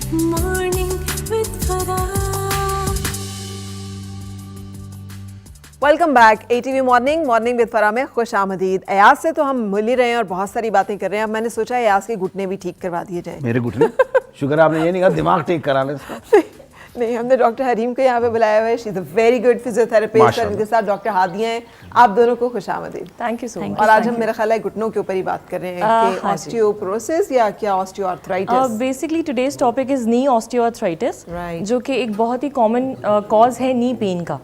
Morning with Farah. Welcome back ATV morning with फरा में खुश आमदीद। अयाज से तो हम मिल ही रहे हैं और बहुत सारी बातें कर रहे हैं। अब मैंने सोचा अयाज के घुटने भी ठीक करवा दिए जाए। मेरे घुटने शुक्र आपने ये नहीं कहा दिमाग ठीक करा ले इसका। नहीं, हमने डॉक्टर हरीम को यहाँ पे बुलाया हुआ है। She is a very good physiotherapist और इनके साथ डॉक्टर हादिया हैं। आप दोनों को खुश आमदीद। Thank you so much. और आज हम मेरा ख्याल है घुटनों के ऊपर ही बात कर रहे हैं कि ऑस्टियोपोरोसिस या क्या osteoarthritis. Basically today's topic is knee osteoarthritis, Right. जो कि एक बहुत ही कॉमन कॉज है नी पेन का।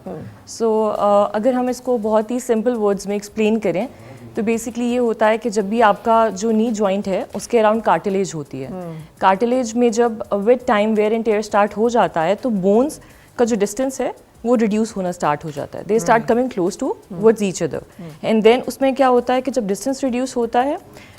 सो अगर हम इसको बहुत ही सिंपल वर्ड्स में एक्सप्लेन करें तो बेसिकली ये होता है कि जब भी आपका जो नी जॉइंट है उसके अराउंड कार्टिलेज होती है। कार्टिलेज में जब with time wear and tear start हो जाता है तो बोन्स का जो डिस्टेंस है वो रिड्यूस होना स्टार्ट हो जाता है। They start coming close to words each other and then उसमें क्या होता है कि जब डिस्टेंस रिड्यूस होता है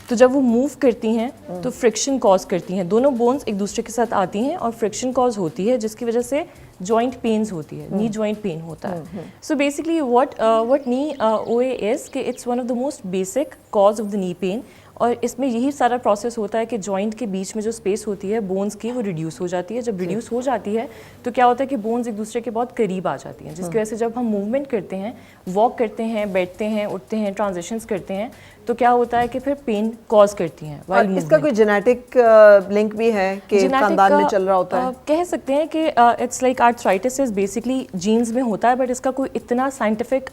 तो जब वो मूव करती हैं तो फ्रिक्शन कॉज करती हैं। दोनों बोन्स एक दूसरे के साथ आती हैं और फ्रिक्शन कॉज होती है, जिसकी वजह से जॉइंट पेन्स होती है, नी जॉइंट पेन होता है। सो बेसिकली व्हाट नी ओए इज कि it's one of the most basic cause of the knee pain, और इसमें यही सारा प्रोसेस होता है कि जॉइंट के बीच में जो स्पेस होती है बोन्स की वो रिड्यूस हो जाती है। जब रिड्यूस हो जाती है तो क्या होता है कि बोन्स एक दूसरे के बहुत करीब आ जाती हैं, जिसकी वजह से जब हम मूवमेंट करते हैं, वॉक करते हैं, बैठते हैं, उठते हैं, ट्रांजिशंस करते हैं, तो क्या होता है कि फिर पेन कॉज करती हैं। और इसका कोई जेनेटिक लिंक भी है कि खानदान में चल रहा होता है? कह सकते हैं कि it's like arthritis is basically genes में होता है, बट इसका कोई इतना साइंटिफिक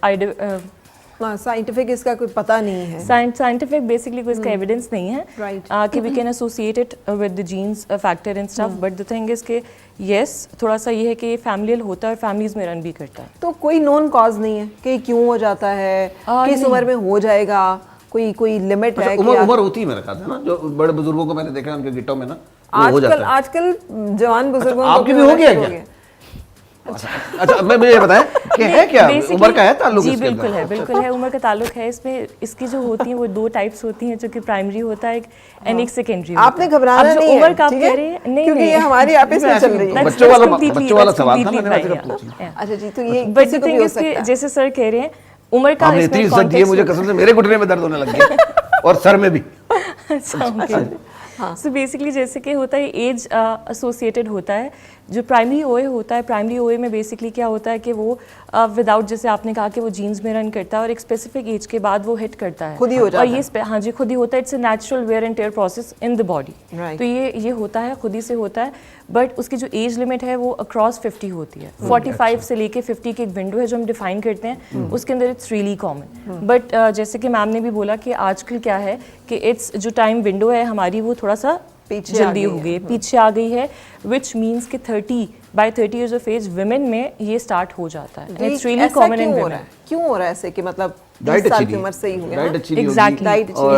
इसका कोई पता नहीं है। साइंटिफिक बेसिकली कोई इसका एविडेंस नहीं है Right. कि we can associate it with the genes factor and stuff, but the thing is कि यस थोड़ा सा ये है कि फैमिलियल होता है और फैमिलीज में रन भी करता है। तो कोई नॉन कॉज नहीं है कि क्यों हो जाता है, किस उम्र में हो जाएगा, कोई लिमिट है? उम्र होती है मेरे ख्याल से ना, जो बड़े बुजुर्गों को मैंने देखा उनके गिट्टों में ना वो हो जाता है। आजकल जवान बुजुर्गों को आपकी भी हो गया क्या? अच्छा मैं मुझे ये बताएं कि है क्या उम्र का है ताल्लुक? जी बिल्कुल है, उम्र का ताल्लुक है इसमें। इसकी जो होती हैं वो दो टाइप्स होती हैं, जो कि प्राइमरी होता है एंड एक सेकेंडरी। आपने घबराना नहीं है, उम्र का आप कह रहे हैं नहीं, क्योंकि ये हमारी आपस में चल रही है। बच्चों वाला सवाल था, मैंने सिर्फ पूछा। अच्छा जी, तो ये बट द थिंग इज कि जैसे सर कह रहे हैं उम्र का आपने इतनी इज्जत दी है मुझे, कसम से मेरे घुटने में दर्द होने लग गया और सर में भी। सो बेसिकली जैसे कि होता है एज एसोसिएटेड होता है। जो प्राइमरी ओए होता है, प्राइमरी ओए में बेसिकली क्या होता है कि वो विदाउट, जैसे आपने कहा कि वो जीन्स में रन करता है और एक स्पेसिफिक एज के बाद वो हिट करता है, खुद ही हो जाता है। और ये हाँ जी खुद ही होता है। It's a natural wear and tear process in the body. तो ये होता है, खुद ही से होता है, बट उसकी जो एज लिमिट है वो अक्रॉस 50 होती है। 45 से लेके 50 की एक विंडो है जो हम डिफाइन करते हैं, उसके अंदर इट्स रियली कॉमन। बट जैसे कि मैम ने भी बोला कि आजकल क्या है कि इट्स जो टाइम विंडो है हमारी वो थोड़ा सा जल्दी हो गई है, पीछे आ गई है, विच मीन्स कि 30 years ऑफ एज विमेन में ये स्टार्ट हो जाता है। It's really common in women. क्यों हो रहा है ऐसे कि मतलब डाइट 20 साल अच्छी की उम्र से ही हो गया? डाइट अच्छी नहीं होगी।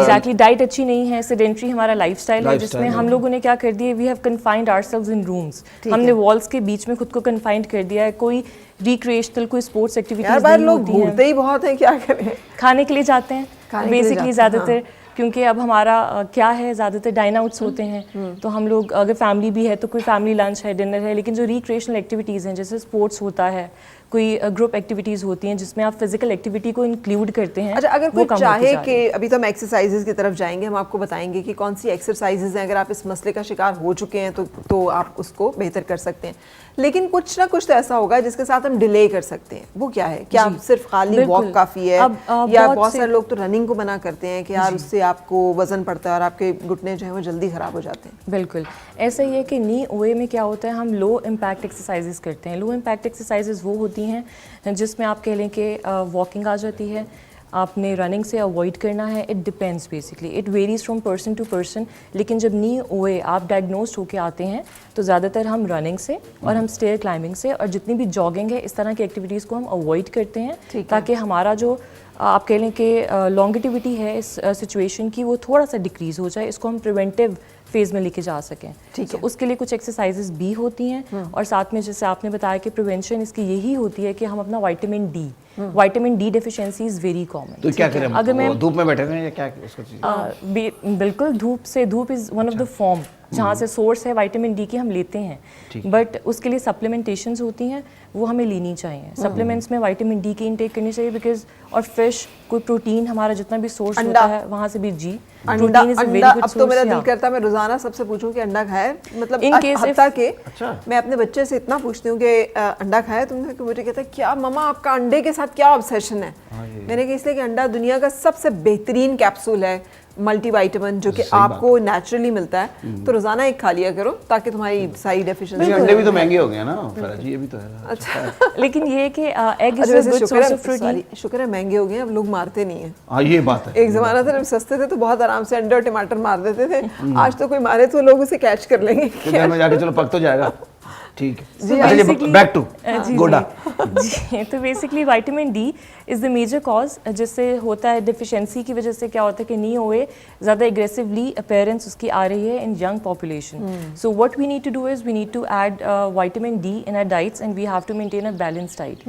एग्जैक्टली डाइट अच्छी नहीं है, सेडेंटरी हमारा लाइफस्टाइल है, जिसमें हम लोगों ने क्या कर दिया, we have confined ourselves in rooms. हमने वॉल्स के बीच में खुद को कन्फाइंड कर दिया है। कोई रिक्रिएशनल कोई स्पोर्ट्स एक्टिविटीज नहीं होती हैं। घूमते ही बहुत हैं, क्या करें? खाने के लिए जाते हैं बेसिकली ज़्यादातर, क्योंकि अब हमारा क्या है, ज़्यादातर डाइन आउट्स होते हैं। तो हम लोग अगर फैमिली भी है तो कोई फैमिली लंच है, डिनर है, लेकिन जो रिक्रिएशनल एक्टिविटीज़ हैं जैसे स्पोर्ट्स होता है, कोई ग्रुप एक्टिविटीज़ होती हैं जिसमें आप फिजिकल एक्टिविटी को इंक्लूड करते हैं। अच्छा, अगर कोई चाहे कि अभी तो हम एक्सरसाइजेज की तरफ जाएंगे, हम आपको बताएंगे कि कौन सी एक्सरसाइजेज हैं, अगर आप इस मसले का शिकार हो चुके हैं तो आप उसको बेहतर कर सकते हैं। लेकिन कुछ ना कुछ तो ऐसा होगा जिसके साथ हम डिले कर सकते हैं। वो क्या है? क्या सिर्फ खाली वॉक काफ़ी है, या बहुत सारे लोग तो रनिंग को मना करते हैं कि यार उससे आपको वजन पड़ता है और आपके घुटने जो है वो जल्दी ख़राब हो जाते हैं? बिल्कुल ऐसा ही है कि नी ओए में क्या होता है, हम लो इम्पैक्ट एक्सरसाइजेज करते हैं। लो इम्पैक्ट एक्सरसाइजेज वो होती हैं जिसमें आप कह लें कि वॉकिंग आ जाती है, आपने रनिंग से अवॉइड करना है। It depends basically, it varies from person to person. लेकिन जब नी ओए आप डायग्नोस्ड होके आते हैं तो ज़्यादातर हम रनिंग से और हम स्टेयर क्लाइंबिंग से और जितनी भी जॉगिंग है इस तरह की एक्टिविटीज़ को हम अवॉइड करते हैं, ताकि हमारा जो आप कह लें कि लॉन्गिटिविटी है इस सिचुएशन की वो थोड़ा सा डिक्रीज़ हो जाए, इसको हम प्रिवेंटिव फेज़ में लेके जा सकें। तो उसके लिए कुछ एक्सरसाइजेज भी होती हैं और साथ में जैसे आपने बताया कि प्रिवेंशन इसकी यही होती है कि हम अपना vitamin D vitamin D deficiency is very common. तो क्या करें, अगर मैं धूप में बैठे रहें या क्या उसको चीज़? बिल्कुल धूप is one of the form जहाँ से सोर्स है विटामिन डी की हम लेते हैं, बट उसके लिए सप्लीमेंटेशंस होती हैं, वो हमें लेनी चाहिए। सप्लीमेंट्स में विटामिन डी की इनटेक करनी चाहिए बिकॉज, और फिश, कोई प्रोटीन, हमारा जितना भी सोर्स होता है वहाँ से भी जी अंडा। अब तो मेरा दिल करता है मैं रोजाना सबसे पूछूं कि अंडा खाए, मतलब हफ्ता के मैं अपने बच्चे से इतना पूछती हूँ कि अंडा खाए तुमने, कि मुझे कहता है क्या मम्मा आपका अंडे के साथ क्या ऑब्सेशन है। मैंने कहा इसलिए कि अंडा दुनिया का सबसे बेहतरीन कैप्सूल है मल्टीविटामिन जो कि आपको नेचुरली मिलता है, तो रोजाना एक खा लिया करो ताकि तुम्हारी सारी डेफिशिएंसी। अंडे भी तो महंगे हो गए ना फराज जी, ये भी तो है। अच्छा लेकिन ये है कि egg is a good source of protein. शुक्र है महंगे हो गए, अब लोग मारते नहीं है। हाँ ये बात है। एक जमाना था जब सस्ते थे तो बहुत आराम से अंडे और टमाटर मार देते थे, आज तो कोई मारे तो लोग उसे कैच कर लेंगे। तो घर में जाके चलो पक तो जाएगा, ठीक है। So अच्छा basically- बैक टू जी, गोडा। जी, तो basically vitamin D is the major cause, जिससे होता है डेफिशिएंसी की वजह से क्या होता है कि नी होए, ज़्यादा एग्रेसिवली अपीयरेंस उसकी आ रही है in young population. So what we need to do is we need to add vitamin D in our diets and we have to maintain a balance diet.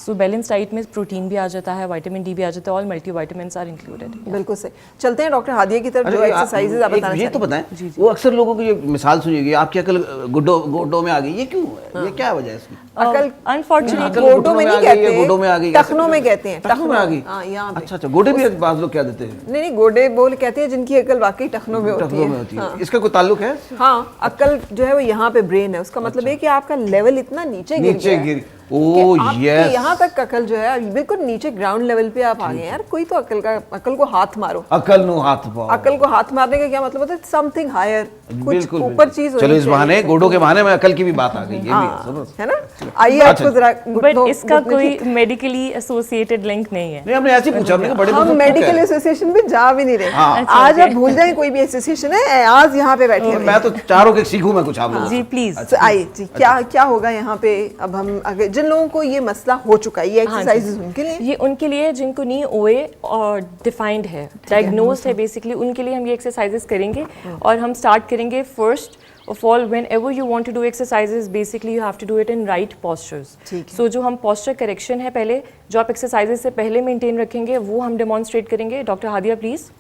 So balance diet में protein भी आ जाता है, vitamin D भी आ जाता है, all multivitamins are included. बिल्कुल सही। चलते हैं डॉक्टर हादिया की तरफ, जो एक्सरसाइजेज आप बताना ये तो चाहते बताएं, वो अक्सर लोगों की ये मिसाल सुनिएगी, आपकी अकल गुड्डो में आ गई, ये क्यों है? ये क्या वजह है इसकी? अकल अनफॉर्चुनेटली गोडों में नहीं कहते, गुड्डों में आ गई, टखनों में कहते हैं। टखनों में आ गई। हाँ, यहाँ पे। अच्छा गोडे भी बाज लोग क्या देते हैं? नहीं गोडे बोल कहते हैं जिनकी अकल वाकई टखनों में होती टखनों में है। होती है। इसका कोई ताल्लुक है? हाँ, अकल जो है वो यहाँ पे ब्रेन है, उसका मतलब है कि आपका लेवल इतना नीचे गिर गया है ओह कि यस, यहाँ तक अकल जो है बिल्कुल नीचे ग्राउंड लेवल पे आप आ गए यार। कोई तो अकल को हाथ मारो। अकल नो हाथ पाओ। अकल को हाथ मारने का क्या मतलब होता है? समथिंग हायर, कुछ बिल्कुल ऊपर चीज। चलो इस बहाने गोडों के बहाने में अकल की भी बात आ गई, ये भी है ना। आइए आपको जरा बट इसका कोई मेडिकली एसोसिएटेड लिंक नहीं है। नहीं हमने ऐसे पूछा, हमने कहा बड़े हम बुजुर्ग मेडिकल एसोसिएशन में जा भी नहीं रहे। हाँ। आज आप भूल जाएं कोई भी एसोसिएशन है, आज यहाँ पे बैठे हैं। मैं तो चारों के सीखूं मैं कुछ आप लोगों से। जी प्लीज। तो आइए जी, क्या होगा यहाँ पे। अब हम अगर जिन लोगों को ये मसला हो चुका है, ये एक्सरसाइजेस उनके लिए, ये उनके लिए जिनको नी ओए और डिफाइंड है, डायग्नोस्ड है बेसिकली, उनके लिए हम ये एक्सरसाइजेस करेंगे। और हम स्टार्ट करेंगे first of all, whenever you want to do exercises, basically you have to do it in right postures. So जो हम posture correction है पहले, जो आप exercises से पहले maintain रखेंगे, वो हम demonstrate करेंगे। Doctor Hadiya please.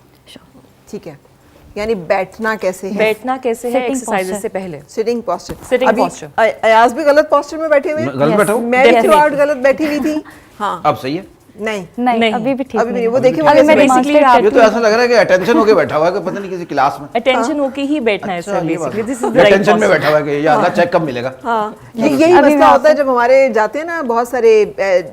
ठीक है, यानी बैठना कैसे है, बैठना कैसे है एक्सरसाइजेस से पहले। Sitting posture. Sitting posture। Ayaz भी गलत पोस्चर में बैठे हुए हैं। गलत बैठा हूँ? मैं भी थ्रूआउट गलत बैठी हुई थी। हाँ अब सही है? नहीं अभी भी ठीक अभी भी नहीं। वो देखिए अभी मैं basically demonstrate ये तो ऐसा लग रहा है कि अटेंशन होके बैठा हुआ है, कि पता नहीं किसी क्लास में अटेंशन होके ही बैठना है अच्छा, सर ये बात बेसिकली। है। This is the right attention में बैठा हुआ है कि या अल्लाह चेक कब मिलेगा। हाँ, यही मसला होता है जब हमारे जाते हैं ना बहुत सारे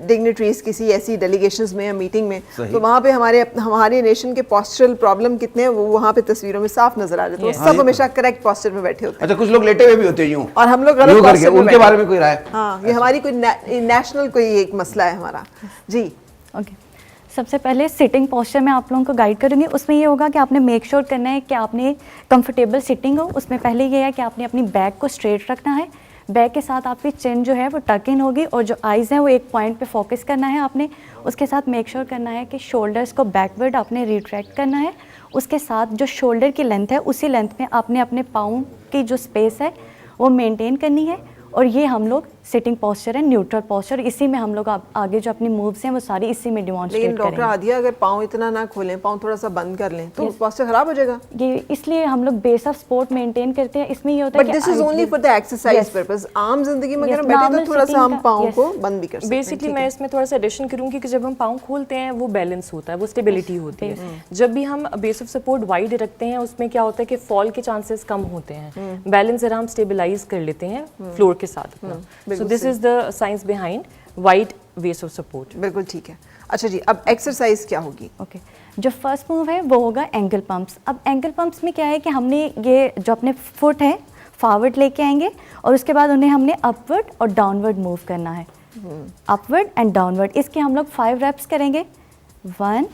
डिग्निटरीज किसी ऐसी डेलीगेशंस में या मीटिंग में, तो वहाँ पे हमारे नेशन के पोस्चरल प्रॉब्लम कितने हैं वो वहाँ पे तस्वीरों में साफ नजर आ जाते हैं। सब हमेशा करेक्ट पोस्चर में बैठे होते हैं। अच्छा कुछ लोग लेटे हुए भी होते हैं यूं, और हम लोग गलत यूं करके, posture में उनके बैठे बारे में कोई राय? हाँ, ये हमारी कोई नेशनल कोई एक मसला है हमारा जी। ओके, सबसे पहले सिटिंग पोस्चर में आप लोगों को गाइड करूँगी। उसमें ये होगा कि आपने मेक श्योर करना है कि आपने कंफर्टेबल सिटिंग हो। उसमें पहले ये है कि आपने अपनी बैक को स्ट्रेट रखना है, बैक के साथ आपकी चिन जो है वो टक इन होगी और जो आइज़ हैं वो एक पॉइंट पे फोकस करना है आपने। उसके साथ मेक श्योर करना है कि शोल्डर्स को बैकवर्ड आपने रिट्रैक्ट करना है। उसके साथ जो शोल्डर की लेंथ है उसी लेंथ में आपने अपने पाँव की जो स्पेस है वो मेंटेन करनी है। और ये हम लोग सिटिंग पोस्चर है, न्यूट्रल पोस्चर। इसी में हम लोग आगे जो अपनी मूव्स हैं वो सारी इसी में डिमॉन्स्ट्रेट लेकिन करेंगे। डॉक्टर हादिया अगर पाँव इतना ना खोलें, पाँव थोड़ा सा बंद कर लें तो पोस्चर खराब हो जाएगा। ये इसलिए हम लोग बेस ऑफ स्पोर्ट मेंटेन करते हैं। इसमें ये होता है but this is only for the exercise purpose. आम जिंदगी में अगर हम बैठे तो थोड़ा सा हम पाँव को बंद भी कर सकते हैं। बेसिकली मैं इसमें थोड़ा सा एडिशन करूंगी कि जब हम पाँव खोलते हैं वो बैलेंस होता है, वो स्टेबिलिटी होती है। जब भी हम बेस ऑफ सपोर्ट वाइड रखते हैं उसमें क्या होता है कि फॉल के चांसेस कम होते हैं। बैलेंस जरा हम स्टेबलाइज कर लेते हैं फ्लोर के साथ अपना। So this is the science behind wide base of support. बिल्कुल ठीक है। अच्छा जी, अब एक्सरसाइज क्या होगी? ओके, जो फर्स्ट मूव है वो होगा एंकल पंप्स। अब एंकल पंप्स में क्या है कि हमने ये जो अपने फुट है फॉरवर्ड लेके आएंगे और उसके बाद उन्हें हमने अपवर्ड और डाउनवर्ड मूव करना है। अपवर्ड एंड डाउनवर्ड, इसके हम लोग 5 रेप्स करेंगे। 1,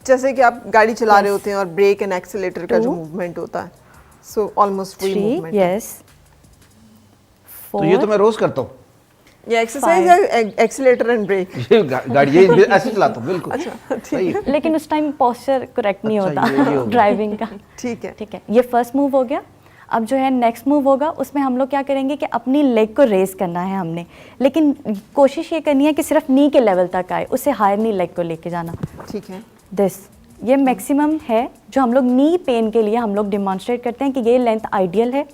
जैसे कि आप गाड़ी चला रहे होते हैं और ब्रेक एंड एक्सीलेटर का जो मूवमेंट होता है, सो ऑलमोस्ट वही 3, मूवमेंट। यस, तो ये तो मैं रोज करता हूँ, ये एक्सरसाइज है एक्सीलेटर एंड ब्रेक। ये गाड़ी ये ऐसे चलाता हूँ बिल्कुल। अच्छा सही है। लेकिन उस टाइम पोस्चर करेक्ट नहीं अच्छा, होता ये हो गया। ड्राइविंग का। ठीक है। ठीक है, ये फर्स्ट मूव हो गया। अब जो है नेक्स्ट मूव होगा, उसमें हम लोग क्या करेंगे कि अपनी लेग को रेज करना है हमने, लेकिन कोशिश ये करनी है कि सिर्फ नी के लेवल तक आए, उससे हायर नी लेग को लेके जाना। ठीक है, दिस ये मैक्सिमम है जो हम लोग नी पेन के लिए हम लोग डिमॉन्स्ट्रेट करते हैं कि ये लेंथ आइडियल है,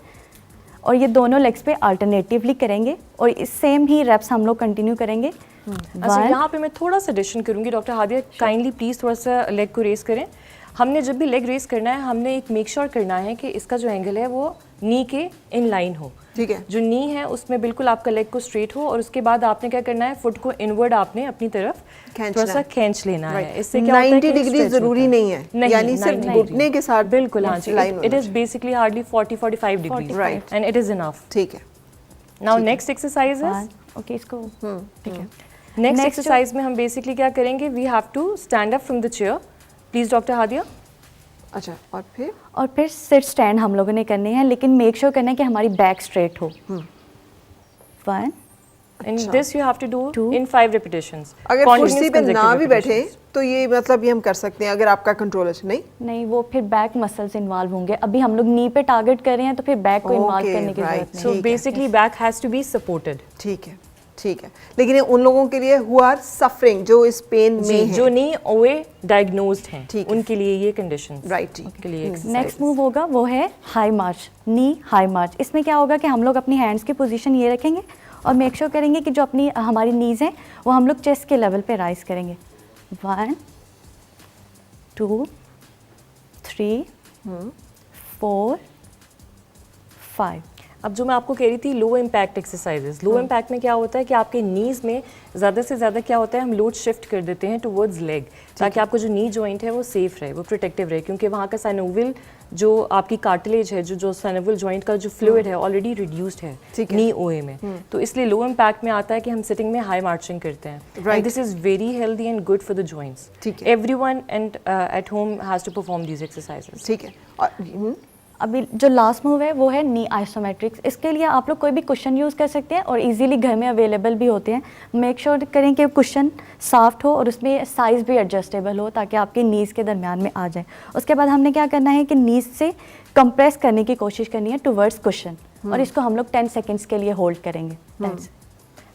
और ये दोनों लेग्स पे अल्टरनेटिवली करेंगे और इस सेम ही रेप्स हम लोग कंटिन्यू करेंगे। अच्छा, यहाँ पे मैं थोड़ा सा एडिशन करूँगी। डॉक्टर हादिया काइंडली प्लीज़ थोड़ा सा लेग को रेस करें। हमने जब भी लेग रेस करना है, हमने एक मेक श्योर करना है कि इसका जो एंगल है वो नी के इन लाइन हो। ठीक है, जो नी है उसमें बिल्कुल आपका लेग को स्ट्रेट हो, और उसके बाद आपने क्या करना है, फुट को इनवर्ड आपने अपनी तरफ खींचना थोड़ा सा है। खींच लेना है। Right. इससे क्या होता है 90 कि डिग्री stretch जरूरी होता है। नहीं है, यानी सिर्फ 90 घुटने के साथ बिल्कुल, हाँ जी, line इट होना is basically hardly 40-45 degree, Right. And it is enough. ठीक है, now next exercise is, okay इसको ठीक है। नेक्स्ट Next एक्सरसाइज में हम बेसिकली क्या करेंगे, we have to stand up from the chair. Please doctor Hadiya. अच्छा, और फिर और फिर सिट स्टैंड हम लोगों ने करने हैं, लेकिन मेक श्योर करना है कि हमारी बैक स्ट्रेट हो। 1 in this you have to do Two. In 5 repetitions। अगर Continuous कुर्सी पे ना consecutive भी बैठे repetitions। तो ये मतलब ये हम कर सकते हैं अगर आपका कंट्रोल अच्छा नहीं। नहीं, वो फिर बैक मसल्स इन्वॉल्व होंगे। अभी हम लोग नी पे टारगेट कर रहे हैं तो फिर बैक को इन्वॉल्व Okay, करने की right. जरूरत नहीं। सो ठीक है। Basically back has to be supported. ठीक है, ठीक है, लेकिन ये उन लोगों के लिए हु आर सफरिंग, जो इस पेन में जी, है। जो नी ओए डायग्नोज्ड हैं, ठीक है। उनके लिए ये कंडीशंस, Right, ठीक के लिए नेक्स्ट मूव होगा वो है हाई मार्च, नी हाई मार्च। इसमें क्या होगा कि हम लोग अपनी हैंड्स की पोजीशन ये रखेंगे और मेक श्योर करेंगे कि जो अपनी हमारी नीज हैं वो हम लोग चेस्ट के लेवल पे राइज करेंगे। 1 2 3 4 5। अब जो मैं आपको कह रही थी low impact exercises, low impact में क्या होता है कि आपके नीज में ज़्यादा से ज़्यादा क्या होता है, हम लोड शिफ्ट कर देते हैं टुवर्ड्स लेग, ताकि आपका जो नी जॉइंट है वो सेफ रहे, वो प्रोटेक्टिव रहे, क्योंकि वहाँ का साइनोविल जो आपकी कार्टिलेज है, जो साइनोविल जॉइंट का जो फ्लूइड है ऑलरेडी रिड्यूस्ड है ठीक है। नी ओए में। तो इसलिए लो इम्पैक्ट में आता है कि हम सिटिंग में हाई मार्चिंग करते हैं, Right. And this is very healthy and good for the joints. ठीक है। Everyone and at home has to perform these exercises. ठीक है, और अभी जो लास्ट मूव है वो है नी आइसोमेट्रिक्स। इसके लिए आप लोग कोई भी कुशन यूज़ कर सकते हैं और इजीली घर में अवेलेबल भी होते हैं। मेक श्योर करें कि कुशन सॉफ्ट हो और उसमें साइज़ भी एडजस्टेबल हो, ताकि आपके नीज़ के दरमियान में आ जाए। उसके बाद हमने क्या करना है कि नीज़ से कंप्रेस करने की कोशिश करनी है टुवर्ड्स कुशन, और इसको हम लोग 10 सेकेंड्स के लिए होल्ड करेंगे। That's it.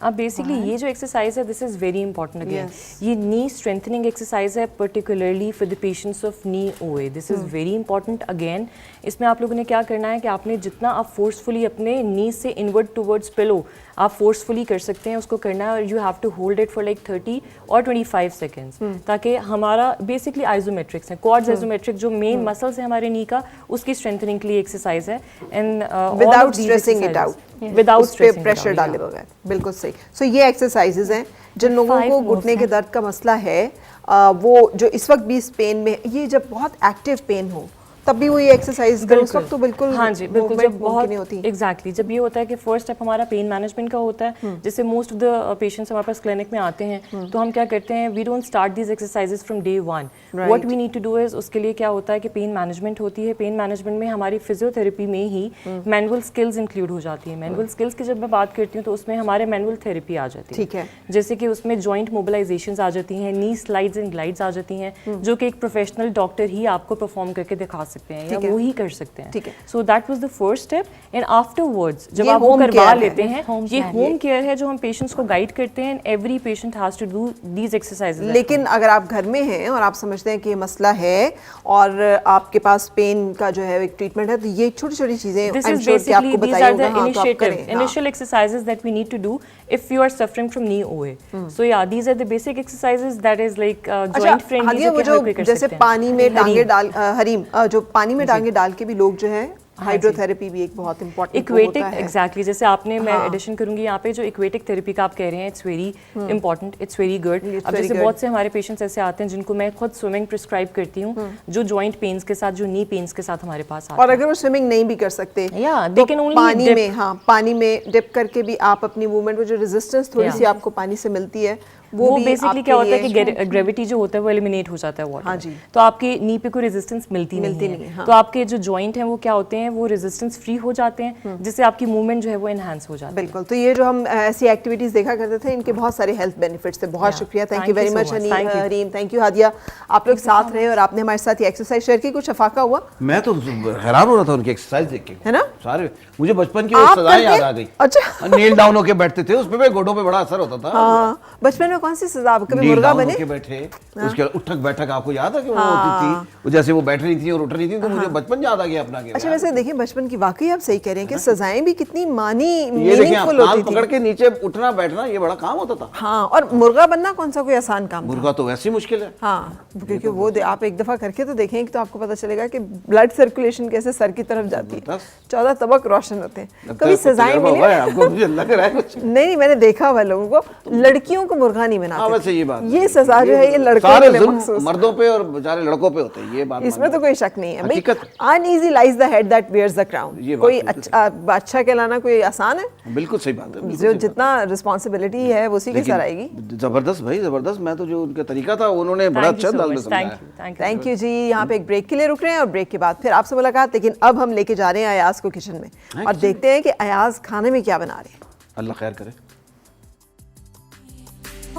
अब बेसिकली ये जो एक्सरसाइज है, this is very important again. Yes. ये नी स्ट्रेंथनिंग एक्सरसाइज है, particularly for the patients of knee OA. This is very important again. इसमें आप लोगों ने क्या करना है कि आपने जितना आप फोर्सफुली अपने नी से इनवर्ड टुवर्ड्स पिलो आप फोर्सफुली कर सकते हैं, उसको करना है, और you have to hold it for like 30 और 25 सेकेंड्स, ताकि हमारा बेसिकली आइजोमेट्रिक्स है, क्वाड्स आइजोमेट्रिक जो मेन मसल्स है हमारे नी का, उसकी स्ट्रेंथनिंग के लिए एक्सरसाइज है। And without stressing it out, without उस पे प्रेशर डाले बगैर। बिल्कुल सही। सो ये एक्सरसाइजेज हैं जिन लोगों 5 को moves घुटने के हैं। दर्द का मसला है, वो जो इस वक्त भी इस पेन में, ये जब बहुत एक्टिव पेन हो तब भी वो ये एक्सरसाइज करो, उस वक्त तो बिल्कुल हाँ जी, बिल्कुल। movement जब मुमकिन बहुत नहीं होती। एग्जैक्टली जब ये होता है कि फर्स्ट स्टेप हमारा पेन मैनेजमेंट का होता है, जिससे मोस्ट ऑफ द पेशेंट्स हमारे पास क्लिनिक में आते हैं, तो हम क्या करते हैं, we don't start these exercises from day 1। What we need to do is, उसके लिए क्या होता है कि पेन मैनेजमेंट होती है। पेन मैनेजमेंट में हमारी फिजियोथेरेपी में ही मैनुअल स्किल्स इंक्लूड हो जाती है। मैनुअल स्किल्स की जब मैं बात करती हूँ तो उसमें हमारे मैनुअल थेरेपी आ जाती है। ठीक है। जैसे कि उसमें जॉइंट मोबिलाइजेशंस आ जाती हैं, नी स्लाइड्स एंड ग्लाइड्स आ जाती हैं, जो कि एक प्रोफेशनल डॉक्टर ही आपको परफॉर्म करके दिखा सकते हैं, या ठीक है। वो ही कर सकते हैं। ठीक है। So that was the first step, and afterwards जब ये आप वो home करवा care है। लेते हैं, Home ये care। होम केयर है जो हम पेशेंट्स को गाइड करते हैं, and every patient has to do these exercises. लेकिन अगर आप घर में हैं और आप समझते हैं कि ये मसला है और आपके पास पेन का जो है एक ट्रीटमेंट है, तो ये छोटी छोटी चीजें This I'm is sure कि basically आपको these बताई are होगा, the हाँ, तो आप initiative, करें, हाँ। initial exercises that we need to do if you are suffering from knee OA. So yeah, these are the basic exercises that is like joint friendly, Hadiya, जो वो कि हर जो कोई कर जैसे सकते हैं। पानी में टांगे हरीम। डाल हरीम जो पानी में टांगे डाल के भी लोग जो है, हाइड्रोथेरेपी भी एक बहुत इंपॉर्टेंट इक्वेटिक होता है। एग्जैक्टली जैसे आपने, मैं हाँ। एडिशन करूंगी यहाँ पे, जो इक्वेटिक थेरेपी का आप कह रहे हैं, it's very important, it's very good. It's अब very जैसे good. बहुत से हमारे पेशेंट्स ऐसे आते हैं जिनको मैं खुद स्विमिंग प्रिस्क्राइब करती हूँ, जो जॉइंट पेन्स के साथ, जो नी पेन्स के साथ हमारे पास आते और हैं। अगर वो स्विमिंग नहीं भी कर सकते, Yeah, तो they can only पानी dip. में, हाँ, पानी में डिप करके भी आप अपनी मूवमेंट में जो रेजिस्टेंस थोड़ी Yeah. सी आपको पानी से मिलती है, वो वो भी बेसिकली आपके क्या होता है लिए- कि ग्रेविटी जो होता है वो एलिमिनेट हो जाता है वाटर हाँ में। जी। तो आपके नी पे कोई रेजिस्टेंस मिलती नहीं नहीं है, है। हाँ। तो आपके जो जॉइंट हैं वो क्या होते हैं, वो रेजिस्टेंस फ्री हो जाते हैं, जिससे आपकी मूवमेंट जो है वो एनहांस हो जाती है। बिल्कुल। तो ये जो हम ऐसी एक्टिविटीज़ देखा करते थे, इनके बहुत सारे हेल्थ बेनिफिट्स थे। बहुत Yeah. शुक्रिया, thank Thank you you very so much much. Thank you. Hareem, thank you Hadiya. आप लोग साथ रहे और आपने हमारे साथ ये एक्सरसाइज शेयर की, कुछ अफाका हुआ मैं तो हैरान हो रहा था उनकी एक्सरसाइज देख के, है ना? सारे मुझे बचपन की वो आप सजाएं याद करते? आ गई। अच्छा। नील डाउन होके बैठते थे, उसपे भी घोड़ों पे बड़ा असर होता था। हाँ, बचपन में कौन सी सजा, कभी नील मुर्गा डाउन बने? होके बैठे, उसके उठक बैठक आपको याद है कि वो होती थी, वो जैसे वो बैठ रही थी और उठ रही थी, तो मुझे बचपन याद आ गया अपना। अच्छा, वैसे देखिए बचपन की वाकई आप सही कह रहे हैं कि सजाएं भी कितनी मानी ये देखिए, मीनिंगफुल कान होती पकड़ थी। के नीचे उठना बैठना ये बड़ा काम होता था। हाँ, और मुर्गा बनना कौन सा कोई आसान काम था? मुर्गा तो वैसे ही मुश्किल है। हाँ, क्योंकि वो आप एक दफा करके तो देखें तो आपको पता चलेगा कि ब्लड सर्कुलेशन कैसे सर की तरफ जाती है। जबरदस्त। 14 तबक रोशन होते हैं। लगता कभी है कुछ सजाएं तजुर्बा मिली? हुआ है आपको, मुझे लग रहा है कुछ। नहीं, मैंने देखा हुआ लोगों को, लड़कियों को मुर्गा नहीं हाँ, बनाते वैसे थे। ये बात ये सजा जो है ये लड़कों सारे के लिए जुल्म मखसूस। मर्दों पे और बेचारे लड़कों पे होते हैं, ये बात इसमें तो कोई शक नहीं है भाई। हकीकत। Uneasy lies the head that wears the crown. ये बात कोई बिल्कुल अच्छा कहलाना कोई आसान है? बिल्कुल सही बात है, बिल्कुल जो सही बात जितना रिस्पॉन्सिबिलिटी है वो उसी के लेकिन सर आएगी। जबरदस्त भाई, जबरदस्त। मैं तो जो उनका तरीका था उन्होंने बड़ा Thank you अच्छा so अंदाज में much. समझाया। Thank you. Thank you. Thank you ji. यहाँ पे एक ब्रेक के लिए रुक रहे हैं और ब्रेक के बाद फिर आपसे मुलाकात। लेकिन अब हम लेके जा रहे हैं अयाज को किचन में और देखते हैं कि अयाज खाने में क्या बना रहे हैं। अल्लाह खैर करे।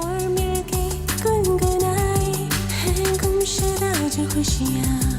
और मिलके गुनगुनाए हैं गुमशुदा जो खुशियाँ।